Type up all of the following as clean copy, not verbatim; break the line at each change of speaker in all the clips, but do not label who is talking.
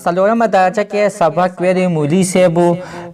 څلورمه درجه کې سبق ویلی مولوي صاحب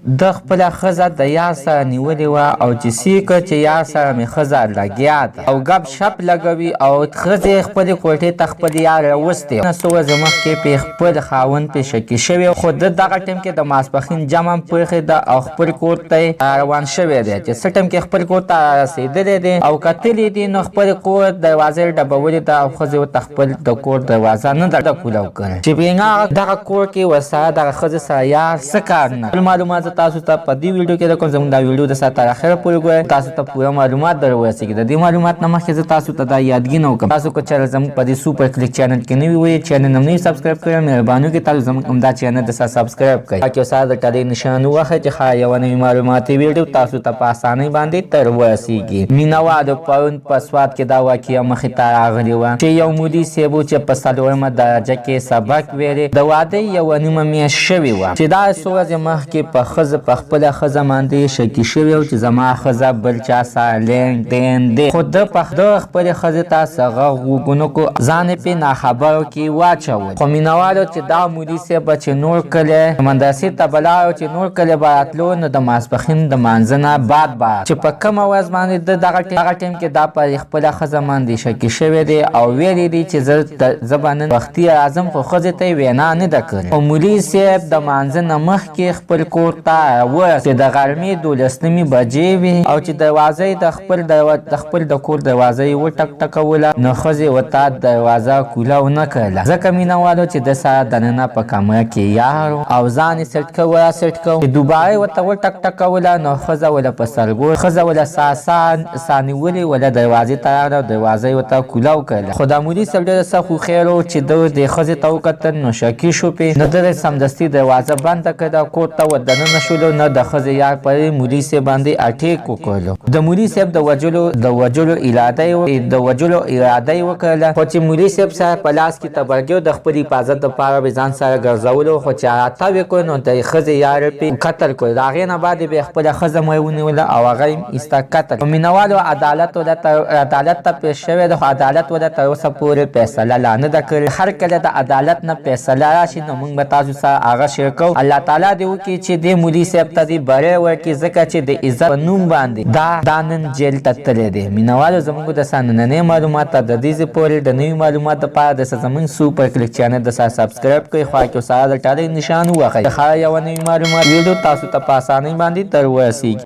د خپله ښځه د یار سره نیولې وه او چې سیکه چې یار سره مې ښځه لګیا ده او ګپ شپ لګوي او ښځې خپلې کوټې ته خپل یار راوستی څو ورځې مخکې پې خپل خاوند پې شکي شوی خو ده دغه ټیم کې د ماسپښین جمع پرېښې ده او خپل کور ته روان شوی دی چې څه ټیم کې خپل کور ته رسېدلی دی او کتلی دي نو خپل کور دروازه یې ډبولې ده او ښځې ورته خپل د کور دروازه نه ده کولاو کړې چې بېګا دغه کور کې ورسره دغه ښځې سره یار څه کار نه ټول معلومات تاسو ته په دې ویډیو کې درکوم زموږ دا ویډیو د سره تر اخره پورې ګورئ تاسو ته پوره معلومات در ورسېږي د دې معلومات نه مخکې زه تاسو ته دا یادګي نه وکړم تاسو که چېرې زموږ په دې سوپر کلیک چینل کې نوي وئ چینل هم نوي سبسکرایب کړئ مهرباني وکړئ تاسو زموږ همدا چینل د سره سبسکرایب کړئ تاکې یو سره د ټلۍ نشان ووهئ چې ښایي یوه نوې معلوماتي ویډیو تاسو ته په اسانۍ باندې تر ورسېږي مینهوالو پرون په سوات کې دا واقعه مخې ته راغلې وه چې یو مولوي صاحب چې په څلورمه درجه کې سبق ویلی د واده یوه نیمه میاشت شوې وه چې دا څو ورځې مخکې په ښځه په خپله ښځه باندې شکي شوی و چې زما ښځه بل چا سره لین دین دی خو ده خپلې ښځې ته څه غږ وګونه کو ځان یې پې ناخبرو کې واچول خو مینهوالو چې دا مولوي صاحب چې نور کلی مدرسې ته به لاړو چې نور کلی به راتلو نو د ماسپښین د مانځه نه بعد چې په کومه ورځ باندې د دغه ټیم کې دا په خپله ښځه باندې شکي شوی دی او ویلی دی چې زه به نن وختي راځم خو ښځې ته یې وینا نه ده کړې خو مولوي صاحب د مانځه نه مخکې خپل کور ته راورسېد چې د غرمې 12 بجې وې او چې دروازه یې د خپل د کور دروازه یې وټکټکوله نو ښځې ورته دروازه کولاو نه کړله ځکه مینهوالو چې د سره دننه په کمره کې یار او ځان یې سټ کو راسټ کو چې دوباره یې ورته وټکټکوله نو ښځه وله په سرګور ښځه وله سا نیولې وله دروازې ته راغله او دروازه یې ورته کولاو کړله خو دا مولوي صاحب ډېره سخت هوښیار و چې ده دې ښځې ته وکتل نو شکي شو پې نو ده سمدستي دروازه بنده کړه کور ته ور دننه شولو نو د ښځې یار پر مولوي صاحب باندې اټیک وکړلو د مولوي صاحب د وجلو اراده یې وکړله خو چې مولوي صاحب سره په لاس کې تبرګي د خپل حفاظت دپاره به ځان سره ګرځولو خو چې راتاو یې کړ نو د ښځې یار پې قتل کړ د هغې نه بعد یې بیا خپله ښځه مې ونیوله او هغه یې ایسته قتل په مینهوالو عدالت ته پیش شوی ده خو عدالت ولته تر اوسه پورې فیصله لا نه ده کړې هر کله د عدالت نه فیصله راشي نو موږ به تاسو سره هغه شیر کوو الله تعالی دې وکړي چې دې مولوي صاحب ته دې بری ورکړي ځکه چې د عزت په نوم باندې دا نن جیل ته تللی دی مینهوالو زموږ د سره نننۍ معلومات ته د دې ځای پورې د نوي معلومات دپاره د زموږ سوپر کلیک چینل د سره سبسکرایب کړئ خوا کې سره د ټلۍ نشان ووهئ ښه یوه نوي معلومات ویډیو تاسو ته په اسانۍ باندې تر ورسېږي